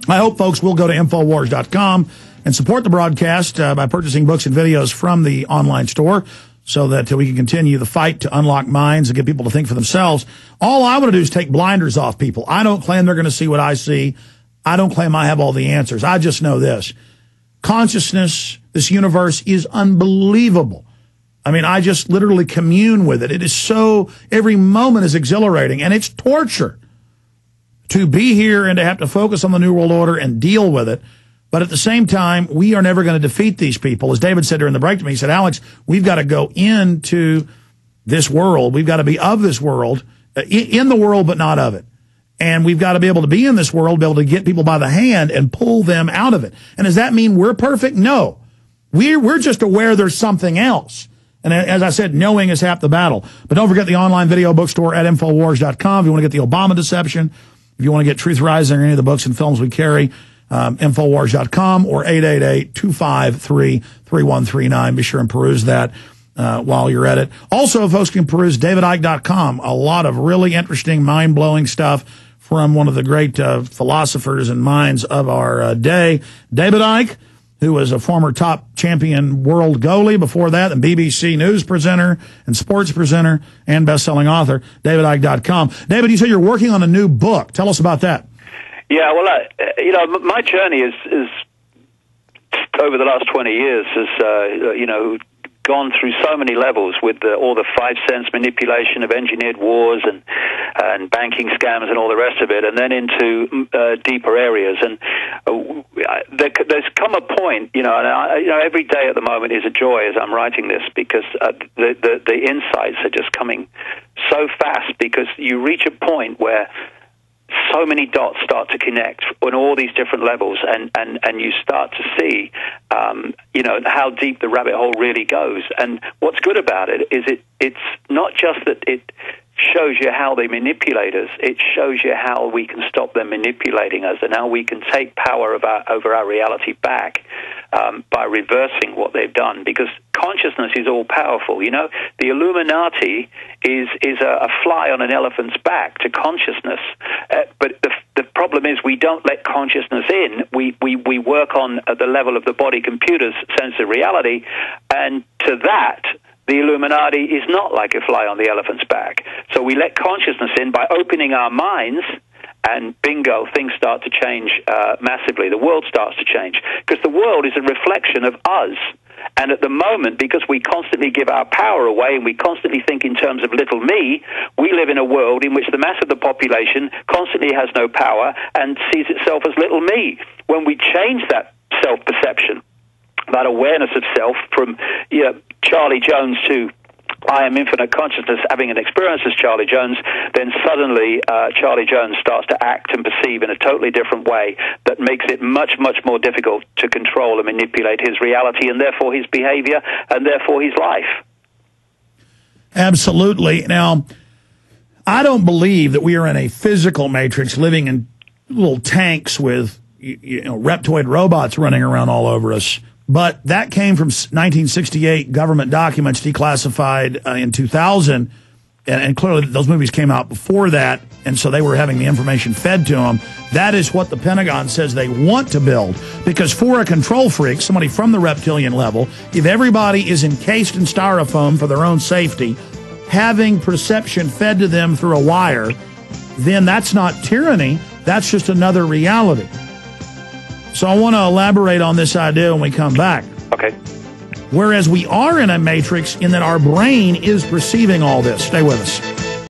I hope folks will go to Infowars.com and support the broadcast by purchasing books and videos from the online store so that we can continue the fight to unlock minds and get people to think for themselves. All I want to do is take blinders off people. I don't claim they're going to see what I see. I don't claim I have all the answers. I just know this. Consciousness, this universe is unbelievable. I mean, I just literally commune with it. It is so, every moment is exhilarating, and it's torture to be here and to have to focus on the New World Order and deal with it. But at the same time, we are never going to defeat these people. As David said during the break to me, he said, Alex, we've got to go into this world. We've got to be of this world, in the world, but not of it. And we've got to be able to be in this world, be able to get people by the hand and pull them out of it. And does that mean we're perfect? No. We're just aware there's something else. And as I said, knowing is half the battle. But don't forget the online video bookstore at Infowars.com. If you want to get the Obama Deception, if you want to get Truth Rising or any of the books and films we carry, Infowars.com or 888-253-3139. Be sure and peruse that while you're at it. Also, folks can peruse DavidIcke.com. A lot of really interesting, mind-blowing stuff from one of the great philosophers and minds of our day, David Icke, who was a former top champion world goalie before that, and BBC News presenter and sports presenter and best-selling author, DavidIcke.com. David, you said you're working on a new book. Tell us about that. Yeah, well, my journey is over the last 20 years has, gone through so many levels with all the 5 cents manipulation of engineered wars and banking scams and all the rest of it, and then into deeper areas. And there's come a point, every day at the moment is a joy as I'm writing this, because the insights are just coming so fast, because you reach a point where so many dots start to connect on all these different levels, and you start to see, how deep the rabbit hole really goes. And what's good about it is it's not just that it shows you how they manipulate us, it shows you how we can stop them manipulating us, and how we can take power over our reality back by reversing what they've done. Because consciousness is all powerful. The Illuminati is a fly on an elephant's back to consciousness. But the problem is we don't let consciousness in. We work on at the level of the body computer's sense of reality, and to that, the Illuminati is not like a fly on the elephant's back. So we let consciousness in by opening our minds, and bingo, things start to change massively. The world starts to change, because the world is a reflection of us. And at the moment, because we constantly give our power away and we constantly think in terms of little me, we live in a world in which the mass of the population constantly has no power and sees itself as little me. When we change that self-perception, that awareness of self from Charlie Jones to I am infinite consciousness, having an experience as Charlie Jones, then suddenly Charlie Jones starts to act and perceive in a totally different way that makes it much, much more difficult to control and manipulate his reality, and therefore his behavior, and therefore his life. Absolutely. Now, I don't believe that we are in a physical matrix living in little tanks with reptoid robots running around all over us. But that came from 1968 government documents declassified in 2000, and clearly those movies came out before that, and so they were having the information fed to them. That is what the Pentagon says they want to build, because for a control freak, somebody from the reptilian level, if everybody is encased in styrofoam for their own safety, having perception fed to them through a wire, then that's not tyranny, that's just another reality. So I want to elaborate on this idea when we come back. Okay. Whereas we are in a matrix in that our brain is perceiving all this. Stay with us.